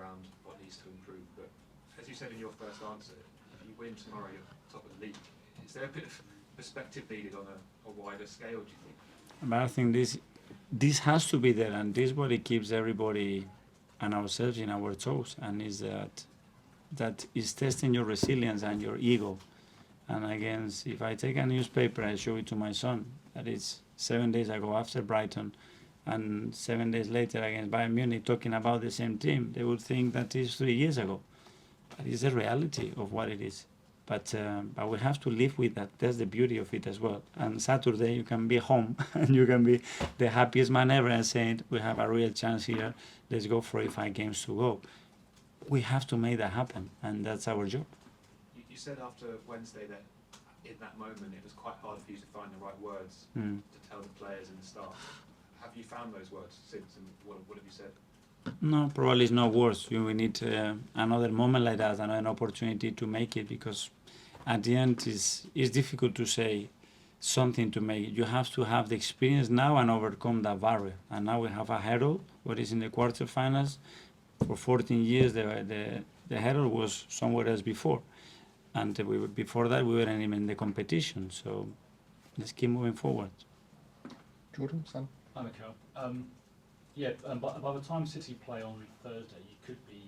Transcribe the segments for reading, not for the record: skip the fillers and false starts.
around what needs to improve. But as you said in your first answer, if you win tomorrow, you're top of the league. Is there a bit of perspective needed on a wider scale, do you think? But I think this has to be there, and this is what it keeps everybody and ourselves in our toes, and is that is testing your resilience and your ego. And again, if I take a newspaper, I show it to my son, that it's 7 days ago after Brighton, and 7 days later against Bayern Munich, talking about the same team, they would think that is 3 years ago. But it's the reality of what it is. But we have to live with that. That's the beauty of it as well. And Saturday you can be home and you can be the happiest man ever and saying, we have a real chance here. Let's go for 5 games to go. We have to make that happen, and that's our job. You said after Wednesday that in that moment it was quite hard for you to find the right words to tell the players and the staff. Have you found those words since, and what have you said? No, probably it's not worse. We need another moment like that, another opportunity to make it, because at the end it's difficult to say something to make it. You have to have the experience now and overcome that barrier. And now we have a hurdle, what is in the quarterfinals. For 14 years, the hurdle was somewhere else before. And before that, we weren't even in the competition. So let's keep moving forward. Jordan, son? Hi, Mikel. By the time City play on Thursday, you could be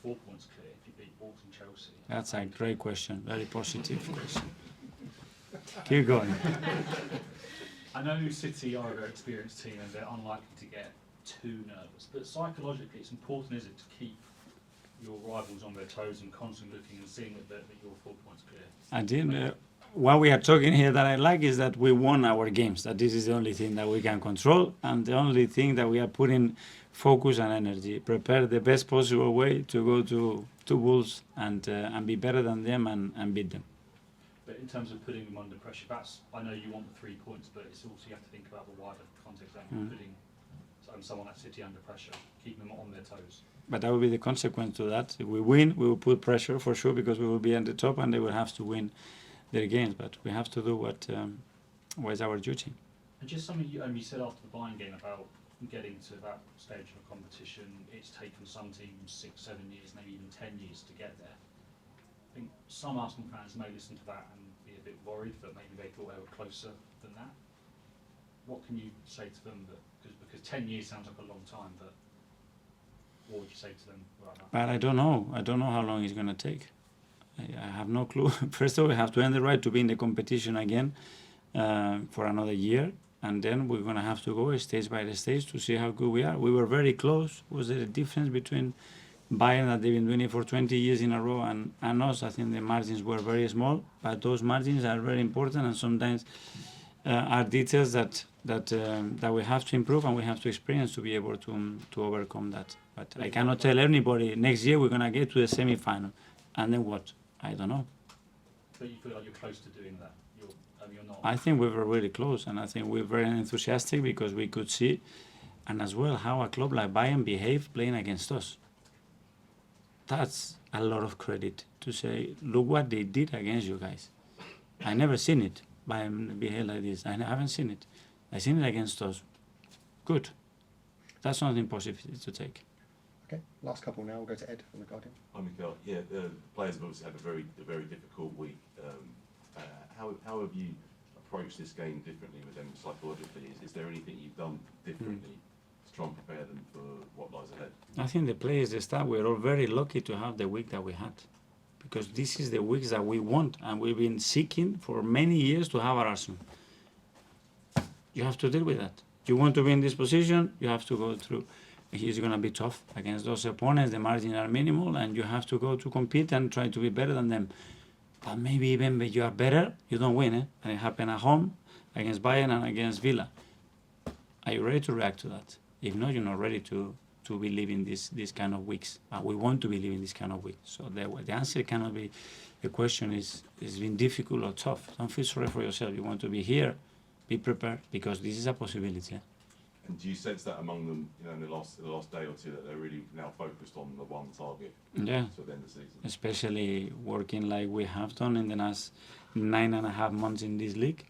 4 points clear if you beat Wolves and Chelsea. That's a great question, very positive question. Keep going. I know City are a very experienced team and they're unlikely to get too nervous, but psychologically it's important, is it, to keep your rivals on their toes and constantly looking and seeing that you're 4 points clear? I did. What we are talking here that I like is that we won our games, that this is the only thing that we can control, and the only thing that we are putting focus and energy, prepare the best possible way to go to Wolves and be better than them and beat them. But in terms of putting them under pressure, I know you want the 3 points, but it's also you have to think about the wider context of putting someone at City under pressure, keeping them on their toes. But that will be the consequence to that. If we win, we will put pressure for sure, because we will be at the top and they will have to win their games. But we have to do what is our duty. And just something you said after the Bayern game about getting to that stage of a competition, it's taken some teams 6, 7 years, maybe even 10 years to get there. I think some Arsenal fans may listen to that and be a bit worried that maybe they thought they were closer than that. What can you say to them? Because 10 years sounds like a long time, but what would you say to them about that? But I don't know. I don't know how long it's going to take. I have no clue. First of all, we have to earn the right to be in the competition again for another year. And then we're going to have to go stage by stage to see how good we are. We were very close. Was there a difference between Bayern, that they've been doing it for 20 years in a row, and us? I think the margins were very small, but those margins are very important, and sometimes are details that we have to improve and we have to experience to be able to overcome that. But I cannot tell anybody next year we're going to get to the semi-final. And then what? I don't know. But you feel like you're close to doing that? You're not? I think we were really close, and I think we're very enthusiastic because we could see, and as well, how a club like Bayern behaved playing against us. That's a lot of credit to say, look what they did against you guys. I never seen it, Bayern behave like this. I haven't seen it. I seen it against us. Good. That's something positive to take. Okay, last couple now. We'll go to Ed from The Guardian. Hi, Mikel. Yeah, the players have obviously had a very difficult week. How have you approached this game differently with them psychologically? Is there anything you've done differently to try and prepare them for what lies ahead? I think the players, the staff, we're all very lucky to have the week that we had, because this is the weeks that we want, and we've been seeking for many years to have our Arsenal. You have to deal with that. You want to be in this position, you have to go through. It's going to be tough against those opponents. The margins are minimal, and you have to go to compete and try to be better than them. But maybe even when you are better, you don't win. And it happened at home against Bayern and against Villa. Are you ready to react to that? If not, you're not ready to be living this kind of weeks. We want to be living this kind of weeks. So the answer cannot be, the question is, it's been difficult or tough. Don't feel sorry for yourself. You want to be here, be prepared, because this is a possibility. And do you sense that among them, in the last day or two, that they're really now focused on the one target for the end of the season? Especially working like we have done in the last 9.5 months in this league.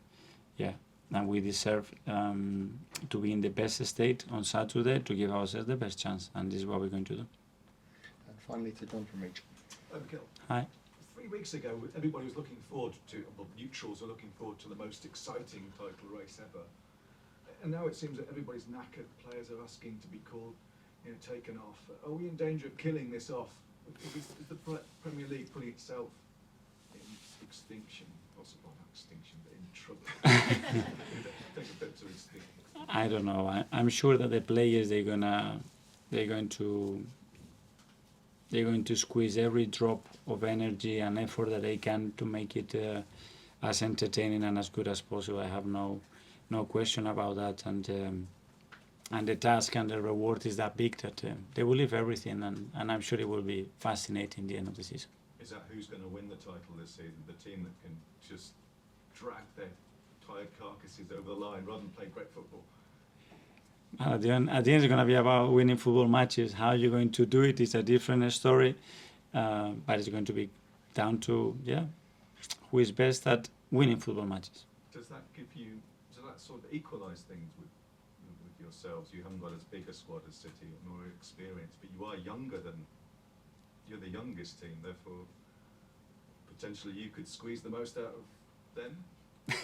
Yeah, and we deserve to be in the best state on Saturday to give ourselves the best chance, and this is what we're going to do. finally to John from Reach. Mikel, Hi. 3 weeks ago, everybody was looking forward to, well, neutrals are looking forward to the most exciting title race ever. And now it seems that everybody's knackered. Players are asking to be called, taken off. Are we in danger of killing this off? Is the Premier League putting itself in extinction? Possibly not extinction, but in trouble. Take a bit to extinction. I don't know. I'm sure that the players they're going to squeeze every drop of energy and effort that they can to make it as entertaining and as good as possible. I have no question about that. And the task and the reward is that big that they will leave everything, and I'm sure it will be fascinating at the end of the season. Is that who's going to win the title this season? The team that can just drag their tired carcasses over the line rather than play great football? At the end, it's going to be about winning football matches. How you're going to do it is a different story, but it's going to be down to who is best at winning football matches. Does that sort of equalise things with yourselves? You haven't got as big a squad as City, nor experience, but you are you're the youngest team, therefore potentially you could squeeze the most out of them.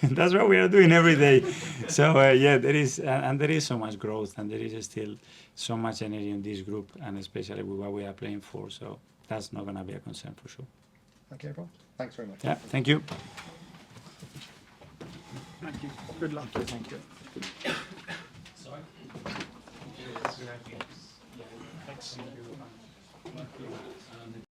That's what we are doing every day. So there is so much growth, and there is still so much energy in this group, and especially with what we are playing for. So that's not going to be a concern for sure. Okay, everyone. Thanks very much. Yeah, thank you. Thank you. Good luck. Thank you. Sorry? Thanks.